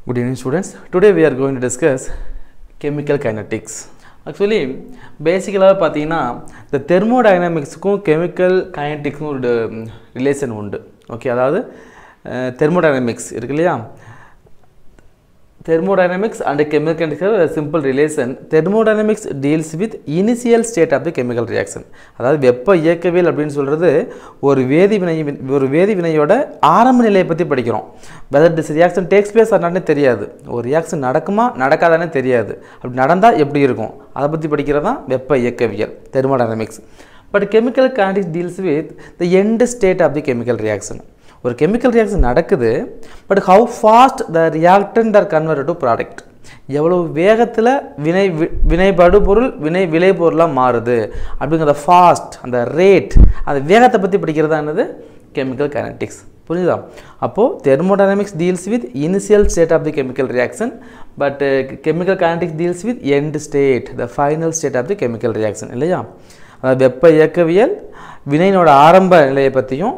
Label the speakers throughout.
Speaker 1: Good evening students. Today we are going to discuss chemical kinetics. Actually, basically பார்த்தீங்கன்னா the thermodynamics-க்கும் chemical kinetics-க்கும் ஒரு relation உண்டு. Okay, அதாவது thermodynamics இருக்கு இல்லையா? Thermodynamics and chemical kinetics have a simple relation. Thermodynamics deals with initial state of the chemical reaction. அதாவது வெப்ப இயக்கவியல் அப்படினு சொல்றது ஒரு வேதி வினையோட ஆரம்ப நிலையை பத்தி படிக்கிறோம். Whether this reaction takes place or not தெரியாது. ஒரு ரியாக்ஷன் நடக்குமா நடக்காதானே தெரியாது. அப்படி நடந்தா எப்படி இருக்கும்? அத பத்தி படிக்கிறதா வெப்ப இயக்கவியல் thermodynamics. But chemical kinetics deals with the end state of the chemical reaction. ஒரு chemical reaction நடக்குது, but how fast the reactant are converted to product. எவ்வளவு வேகத்துல வினைபடு பொருள் விளை பொருளா மாறுது அப்படிங்கற fast அந்த rate அந்த வேகத்தை பத்தி படிக்கிறதா என்னது chemical kinetics. புரியுதா? அப்போ thermodynamics deals with initial state of the chemical reaction, but chemical kinetics deals with end state, the final state of the chemical reaction. இல்லையா? வெப்ப இயக்கவியல் வினையோட ஆரம்ப நிலையை பத்தியும்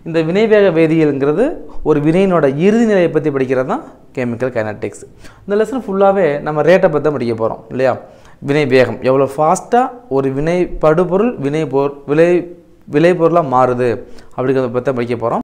Speaker 1: இந்த வினைவேக வேதியியல்ங்கிறது ஒரு வினையினோட இறுதி நிலையை பத்தி படிக்கிறது தான் கெமிக்கல் கைனடிக்ஸ். இந்த லெசன் ஃபுல்லாவே நம்ம ரேட்டை பத்தி தான் படிக்க போறோம் இல்லையா? வினை வேகம் எவ்வளவு ஃபாஸ்டா ஒரு வினை படுபொருள் விளை பொருளா மாறுது அப்படிங்கறத பத்தி படிக்க போறோம்.